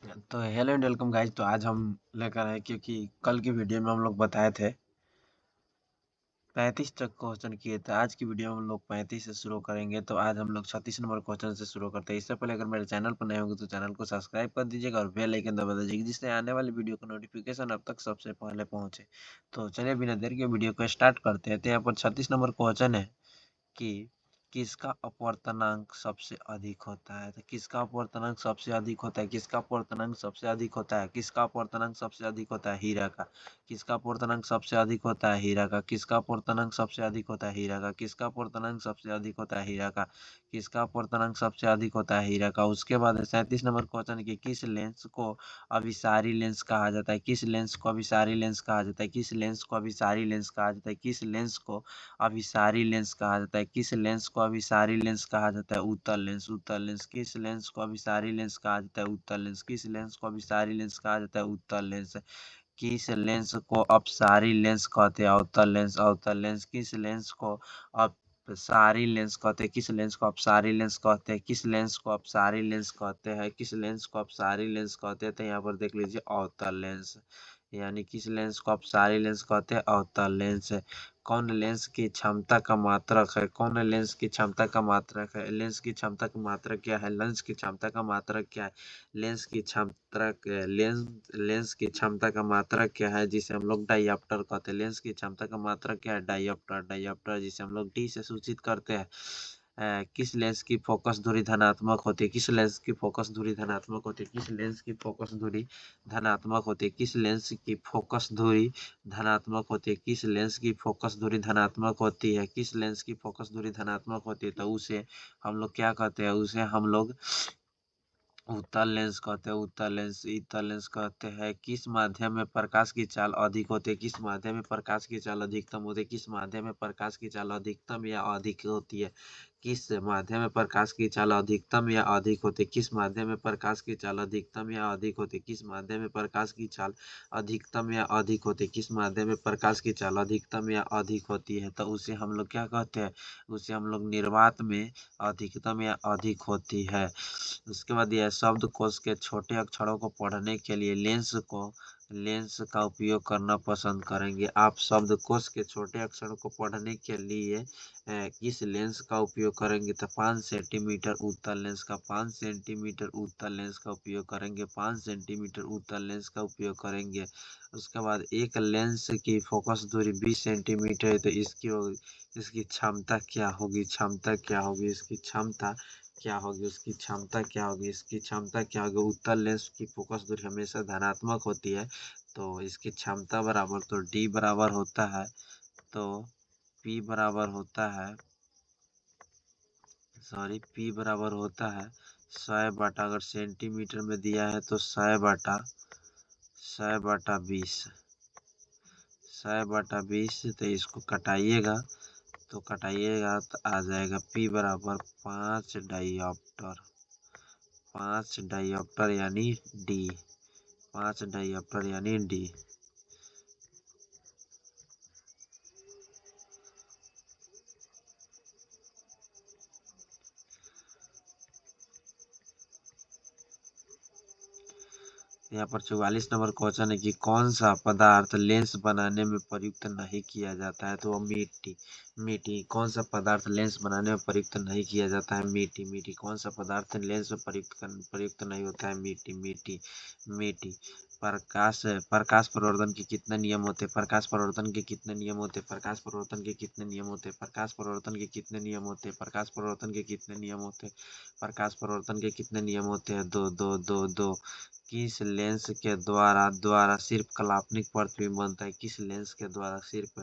तो hello and welcome guys. तो आज हम लेकर आए, क्योंकि कल की वीडियो में हम लोग बताए थे 35 तक क्वेश्चन किए थे। आज की वीडियो में हम लोग 35 से शुरू करेंगे। तो आज हम लोग 36 नंबर क्वेश्चन से शुरू करते हैं। इससे पहले अगर मेरे चैनल पर नए होंगे तो चैनल को सब्सक्राइब कर दीजिएगा और बेल आइकन दबा दीजिएगा, जिससे आने वाली वीडियो का नोटिफिकेशन अब तक सबसे पहले पहुंचे। तो चलिए बिना देर के वीडियो को स्टार्ट करते हैं। तो यहाँ पर 36 नंबर क्वेश्चन है कि किसका अपवर्तनांक सबसे अधिक होता है। तो किसका अपवर्तनांक सबसे अधिक होता है, किसका अपवर्तनांक सबसे अधिक होता है, किसका अपवर्तनांक सबसे अधिक होता है, हीरा का। किसका अपवर्तनांक सबसे अधिक होता है, हीरा का। किसका अपवर्तनांक सबसे अधिक होता है, हीरा का। किसका अपवर्तनांक सबसे अधिक होता है, हीरा का। किसका अपवर्तनांक सबसे अधिक होता है, हीरा का। उसके बाद 37 नंबर क्वेश्चन की किस लेंस को अभिसारी लेंस कहा जाता है, किस लेंस को अभिसारी लेंस कहा जाता है, किस लेंस को अभिसारी लेंस कहा जाता है, किस लेंस को अभिसारी लेंस कहा जाता है, किस लेंस को अभिसारी लेंस कहा जाता है, उत्तल लेंस। उत्तल लेंस। किस लेंस को अभिसारी लेंस कहा जाता है, उत्तल लेंस। किस लेंस को अभिसारी लेंस कहा जाता है, उत्तल लेंस। किस लेंस को अपसारी लेंस कहते हैं, अवतल लेंस। अवतल लेंस। किस लेंस को अपसारी लेंस कहते हैं, किस लेंस को अपसारी लेंस कहते हैं, किस लेंस को अपसारी लेंस कहते हैं, किस लेंस को अपसारी लेंस कहते हैं। तो यहाँ पर देख लीजिए अवतल लेंस, यानी किस लेंस को अपसारी लेंस कहते हैं, अवतल लेंस। कौन लेंस की क्षमता का मात्रक है, कौन लेंस की क्षमता का मात्रक है, लेंस की क्षमता का मात्रक क्या है, लेंस की क्षमता का मात्रक क्या है, लेंस की क्षमता लेंस की क्षमता का मात्रक क्या है, जिसे हम लोग डाइऑप्टर कहते हैं। लेंस की क्षमता का मात्रक क्या है, डाइऑप्टर। डाइऑप्टर जिसे हम लोग डी से सूचित करते हैं। किस लेंस की फोकस दूरी धनात्मक होती है, किस लेंस की फोकस दूरी धनात्मक होती है, किस लेंस की फोकस दूरी धनात्मक होती है, किस लेंस की फोकस दूरी धनात्मक होती है, किस लेंस की फोकस दूरी धनात्मक होती है, किस लेंस की फोकस दूरी धनात्मक होती है। तो उसे हम लोग क्या कहते हैं, उसे हम लोग उत्तल लेंस कहते हैं। उत्तल लेंस। उत्तल लेंस कहते हैं। किस माध्यम में प्रकाश की चाल अधिक होती है, किस माध्यम में प्रकाश की चाल अधिकतम होती है, किस माध्यम में प्रकाश की चाल अधिकतम या अधिक होती है, किस माध्यम में प्रकाश की चाल अधिकतम या अधिक होती है, किस माध्यम में प्रकाश की चाल अधिकतम या अधिक होती है, किस माध्यम में प्रकाश की चाल अधिकतम या अधिक होती है, किस माध्यम में प्रकाश की चाल अधिकतम या अधिक होती है। तो उसे हम लोग क्या कहते हैं, उसे हम लोग निर्वात में अधिकतम या अधिक होती है। उसके बाद यह शब्दकोश के छोटे अक्षरों को पढ़ने के लिए लेंस का उपयोग करना पसंद करेंगे। आप शब्दकोश के छोटे अक्षरों को पढ़ने के लिए किस लेंस का उपयोग करेंगे, तो 5 सेंटीमीटर उत्तल लेंस का। 5 सेंटीमीटर उत्तल लेंस का उपयोग करेंगे। 5 सेंटीमीटर उत्तल लेंस का उपयोग करेंगे। उसके बाद एक लेंस की फोकस दूरी 20 सेंटीमीटर है, तो इसकी क्षमता क्या होगी, क्षमता क्या होगी, इसकी क्षमता क्या होगी, उसकी क्षमता क्या होगी, इसकी क्षमता क्या होगी। उत्तल लेंस की फोकस दूरी हमेशा धनात्मक होती है, तो इसकी क्षमता बराबर, तो डी बराबर होता है, तो पी बराबर होता है, सॉरी पी बराबर होता है 100/, अगर सेंटीमीटर में दिया है तो 100/20। 100/20, तो इसको कटाइएगा तो आ जाएगा पी बराबर 5 डाइऑप्टर। 5 डाइऑप्टर यानी डी। 5 डाइऑप्टर यानी डी। यहाँ पर 44 नंबर क्वेश्चन है कि कौन सा पदार्थ लेंस बनाने में प्रयुक्त नहीं किया जाता है, तो वो मिट्टी। मिट्टी। कौन सा पदार्थ लेंस बनाने में प्रयुक्त नहीं किया जाता है, मिट्टी। मिट्टी। कौन सा पदार्थ लेंस में प्रयुक्त नहीं होता है, मिट्टी। मिट्टी। मिट्टी। प्रकाश प्रवर्धन के कितने नियम होते हैं, प्रकाश प्रवर्धन के कितने नियम होते हैं, प्रकाश प्रवर्धन के कितने नियम होते हैं, प्रकाश प्रवर्धन के कितने नियम होते हैं, प्रकाश प्रवर्धन के कितने नियम होते हैं, प्रकाश प्रवर्धन के कितने नियम होते हैं, दो दो दो दो। किस लेंस के द्वारा सिर्फ काल्पनिक प्रतिबिंब बनता है, किस लेंस के द्वारा सिर्फ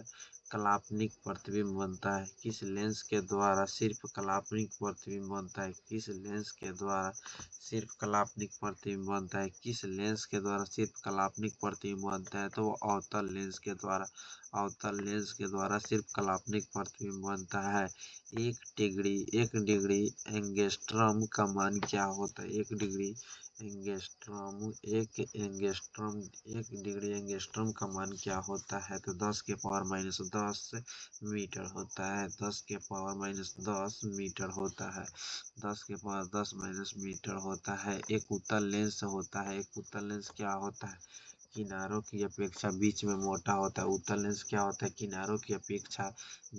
काल्पनिक प्रतिबिंब बनता है, किस लेंस के द्वारा सिर्फ काल्पनिक प्रतिबिंब बनता है, किस लेंस के द्वारा सिर्फ काल्पनिक प्रतिबिंब बनता है, किस लेंस के द्वारा सिर्फ काल्पनिक प्रतिबिंब बनता है, तो वो अवतल लेंस के द्वारा। अवतल लेंस के द्वारा सिर्फ काल्पनिक प्रतिबिंब बनता है। एक डिग्री एंगस्ट्रॉम का मान क्या होता है, एक डिग्री एंगस्ट्रॉम का मान क्या होता है, तो 10 के पावर 10 मीटर होता है। 10 के पावर माइनस 10 मीटर होता है। 10 के पावर 10 माइनस मीटर होता है। एक उत्तल लेंस होता है। एक उत्तल लेंस क्या होता है? किनारों की अपेक्षा बीच में मोटा होता है। उत्तल लेंस क्या होता है? किनारों की अपेक्षा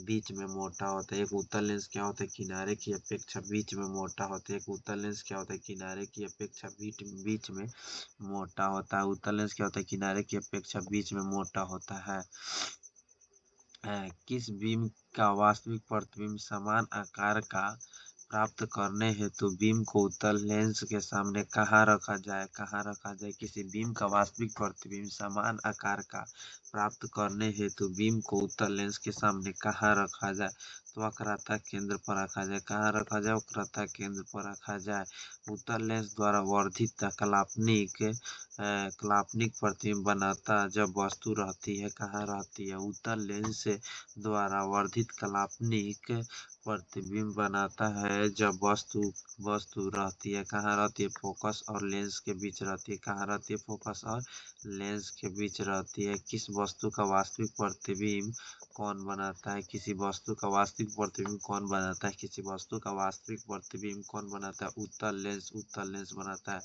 बीच में मोटा होता है। एक उत्तल लेंस क्या होता है? किनारे की अपेक्षा बीच में मोटा होता है। एक उत्तल लेंस क्या होता है? किनारे की अपेक्षा बीच में मोटा होता है। उत्तल लेंस क्या होता है? किनारे की अपेक्षा बीच में मोटा होता है। किस बीम का वास्तविक प्रतिबिंब समान आकार का प्राप्त करने हेतु बीम को उत्तल लेंस के सामने कहाँ रखा जाए? कहाँ रखा जाए? किसी बीम का वास्तविक प्रतिबिंब समान आकार का प्राप्त करने हेतु बीम को उत्तल लेंस के सामने कहाँ रखा जाए? तो वक्रता केंद्र पर रखा जाए। कहाँ रखा जाए? वक्रता केंद्र पर रखा जाए। उत्तल लेंस द्वारा वर्धित काल्पनिक प्रतिबिंब बनाता जब वस्तु रहती है। कहाँ रहती है? उत्तल लेंस द्वारा वर्धित काल्पनिक प्रतिबिंब बनाता है जब वस्तु रहती है। कहाँ रहती है? फोकस और लेंस के बीच रहती है। कहाँ रहती है? फोकस और लेंस के बीच रहती है। किस वस्तु का वास्तविक प्रतिबिंब कौन बनाता है? किसी वस्तु का वास्तविक प्रतिबिंब कौन बनाता है? किसी वस्तु का वास्तविक प्रतिबिंब कौन बनाता है? उत्तल लेंस बनाता है।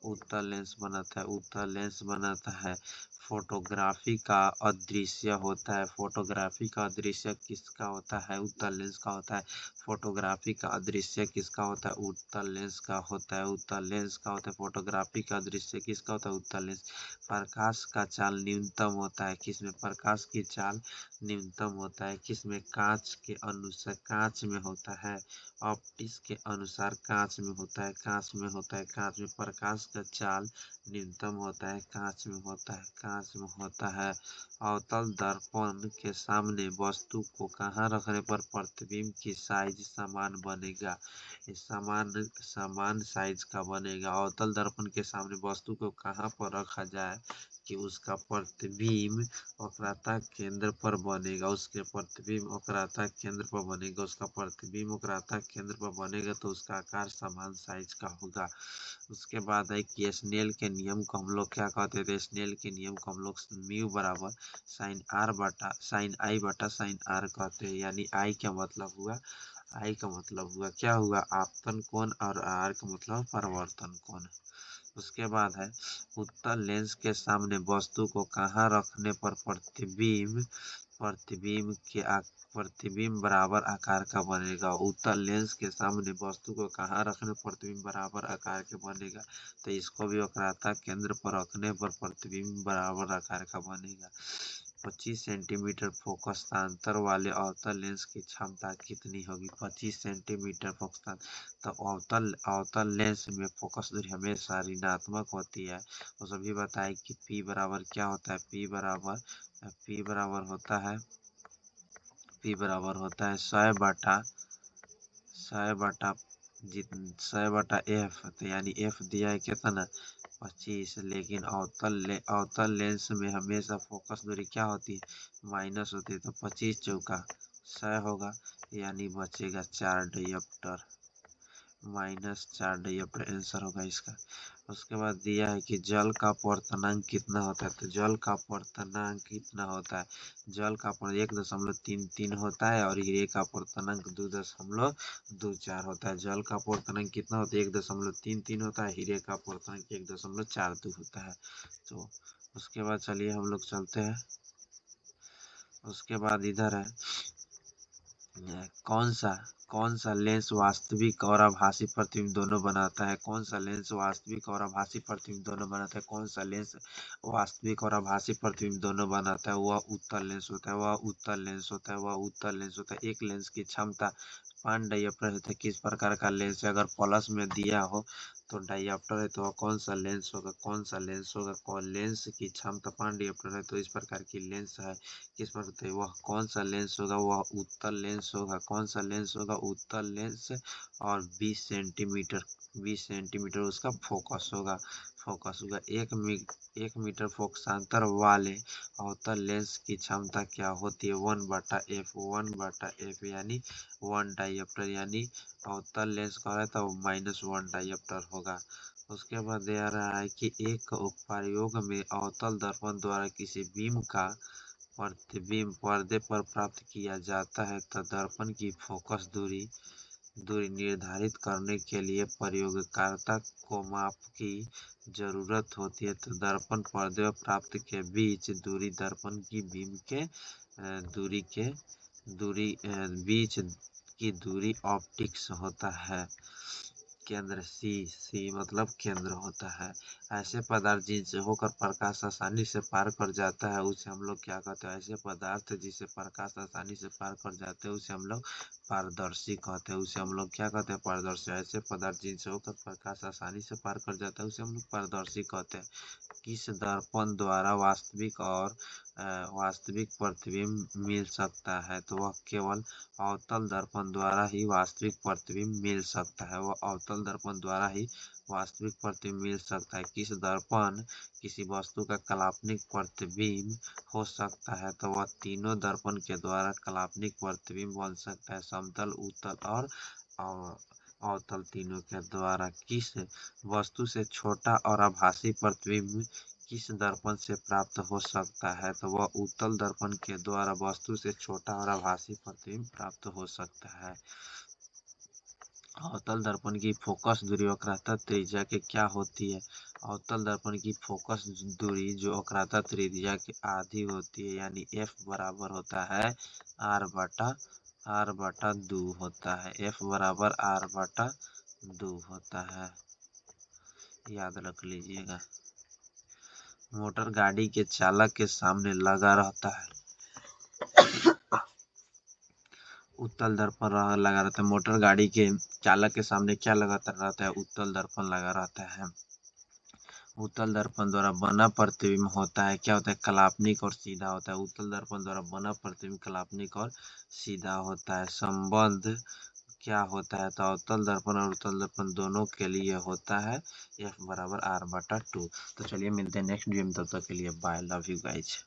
उत्तल लेंस बनाता है। उत्तल लेंस बनाता है। फोटोग्राफी का अदृश्य होता है। फोटोग्राफी का अदृश्य किसका होता है? उत्तल लेंस का होता है। फोटोग्राफी का अदृश्य किसका होता है? उत्तल लेंस का होता है। उत्तल लेंस का होता है। फोटोग्राफी का अदृश्य किसका होता है? उत्तल लेंस। प्रकाश का चाल न्यूनतम होता है किसमें? प्रकाश की चाल न्यूनतम होता है किसमें? कांच के अनुसार कांच में होता है। ऑप्टिक्स के अनुसार कांच में होता है। कांच में होता है। कांच में प्रकाश का चाल न्यूनतम होता है। कांच में होता है। कांच में होता है। अवतल दर्पण के सामने वस्तु को कहाँ रखने पर प्रतिबिंब की साइज समान बनेगा? ये समान साइज का बनेगा। अवतल दर्पण के सामने वस्तु को कहाँ पर रखा जाए कि उसका प्रतिबिंब वक्रता केंद्र पर बनेगा? उसके प्रतिबिंब वक्रता केंद्र पर बनेगा। उसका प्रतिबिंब वक्रता केंद्र पर बनेगा तो उसका आकार समान साइज का होगा। उसके बाद है कि स्नेल के नियम को हम लोग क्या कहते थे? स्नेल के नियम को हम लोग म्यू बराबर साइन आई बटा साइन आर कहते हैं। यानी आई का मतलब हुआ क्या हुआ? आपतन कोण और आर का मतलब परावर्तन कोण। उसके बाद है उत्तल लेंस के सामने वस्तु को कहाँ रखने पर प्रतिबिंब बराबर आकार का बनेगा? उत्तल लेंस के सामने वस्तु को कहाँ रखने पर प्रतिबिंब बराबर आकार के बनेगा? तो इसको भी वक्रता केंद्र पर रखने पर प्रतिबिंब बराबर आकार का बनेगा। 25 सेंटीमीटर फोकस स्थानांतर वाले अवतल लेंस की क्षमता कितनी होगी? 25 सेंटीमीटर फोकस। तो अवतल लेंस में फोकस दूरी हमेशा ऋणात्मक होती है। तो सभी बताए कि P बराबर क्या होता है? P बराबर होता है 100 बटा F। तो यानी F दिया है कितना? 25। लेकिन अवतल लेंस में हमेशा फोकस दूरी क्या होती है? माइनस होती है। तो 25 चौका 100 होगा यानी बचेगा 4 डायोप्टर। -4 डायोप्टर आंसर होगा इसका। उसके बाद दिया है कि जल का अपवर्तनांक कितना होता है? तो जल का अपवर्तनांक कितना होता है? जल का अपवर्तनांक 1.33 होता है और हीरे का अपवर्तनांक 2.24 होता है। जल का अपवर्तनांक कितना होता है? 1.33 होता है। हीरे का अपवर्तनांक 1.42 होता है। तो उसके बाद चलिए हम लोग चलते हैं। उसके बाद इधर है कौन सा लेंस वास्तविक और आभासी प्रतिबिंब दोनों बनाता है? कौन सा लेंस वास्तविक और आभासी प्रतिबिंब दोनों बनाता है? कौन सा लेंस वास्तविक और आभासी प्रतिबिंब दोनों बनाता है? वह उत्तल लेंस होता है। वह उत्तल लेंस होता है। एक लेंस की क्षमता 5 डायोप्टर होता है। किस प्रकार का लेंस है? अगर प्लस में दिया हो तो डायोप्टर है तो वह कौन सा लेंस होगा? कौन लेंस की क्षमता 5 डायोप्टर है तो इस प्रकार की लेंस है। किस पर बताइए वह कौन सा लेंस होगा? वह उत्तल लेंस होगा। कौन सा लेंस होगा? उत्तल लेंस। और 20 सेंटीमीटर उसका फोकस होगा। 1 मीटर फोकसांतर वाले अवतल लेंस की क्षमता क्या होती है? 1/f यानी 1 डायोप्टर। यानी अवतल लेंस का है तो -1 डायोप्टर होगा। उसके बाद दे रहा है कि एक प्रयोग में अवतल दर्पण द्वारा किसी बीम का प्रतिबिंब पर्दे पर प्राप्त किया जाता है, तो दर्पण की फोकस दूरी निर्धारित करने के लिए प्रयोगकर्ता को माप की जरूरत होती है। तो दर्पण पर्दे और प्राप्त के बीच दूरी दर्पण की बीम के बीच की दूरी ऑप्टिक्स होता है। केंद्र सी मतलब केंद्र होता है। ऐसे पदार्थ जिनसे होकर प्रकाश आसानी से पार कर जाता है उसे हम लोग क्या कहते हैं? ऐसे पदार्थ जिसे प्रकाश आसानी से पार कर जाते हैं उसे हम लोग पारदर्शी कहते हैं। उसे हम लोग क्या कहते हैं? पारदर्शी। ऐसे पदार्थ जिनसे होकर प्रकाश आसानी से पार कर जाता है उसे हम लोग पारदर्शी कहते हैं। किस दर्पण द्वारा वास्तविक प्रतिबिंब मिल सकता है? तो वह केवल अवतल दर्पण द्वारा ही वास्तविक प्रतिबिंब मिल सकता है। वह अवतल दर्पण द्वारा ही वास्तविक प्रतिबिंब मिल सकता है। किस दर्पण किसी वस्तु का काल्पनिक प्रतिबिंब हो सकता है? तो वह तीनों दर्पण के द्वारा काल्पनिक प्रतिबिंब बन सकता है। समतल, उत्तल और अवतल तीनों के द्वारा। किस वस्तु से छोटा और आभासी प्रतिबिंब किस दर्पण से प्राप्त हो सकता है? तो वह उत्तल दर्पण के द्वारा वस्तु से छोटा और आभासी प्रतिबिंब प्राप्त हो सकता है। अवतल दर्पण की फोकस दूरी वक्रता त्रिज्या के क्या होती है? अवतल दर्पण की फोकस दूरी जो वक्रता त्रिज्या के आधी होती है, यानी f बराबर होता है r बटा 2 होता है। f बराबर r बटा 2 होता है, याद रख लीजिएगा। मोटर गाड़ी के चालक के सामने लगा रहता है। उत्तल दर्पण लगा रहता है। मोटर गाड़ी के चालक के सामने क्या लगाता रहता है? उत्तल दर्पण लगा रहता है। उत्तल दर्पण द्वारा बना प्रतिबिंब होता है, क्या होता है? काल्पनिक और सीधा होता है। उत्तल दर्पण द्वारा बना प्रतिबिंब काल्पनिक और सीधा होता है। संबंध क्या होता है? तो अवतल दर्पण और उत्तल दर्पण दोनों के लिए होता है f बराबर r बटा 2। तो चलिए मिलते हैं नेक्स्ट वीडियो में, तब तक के लिए बाय, लव यू गाइज।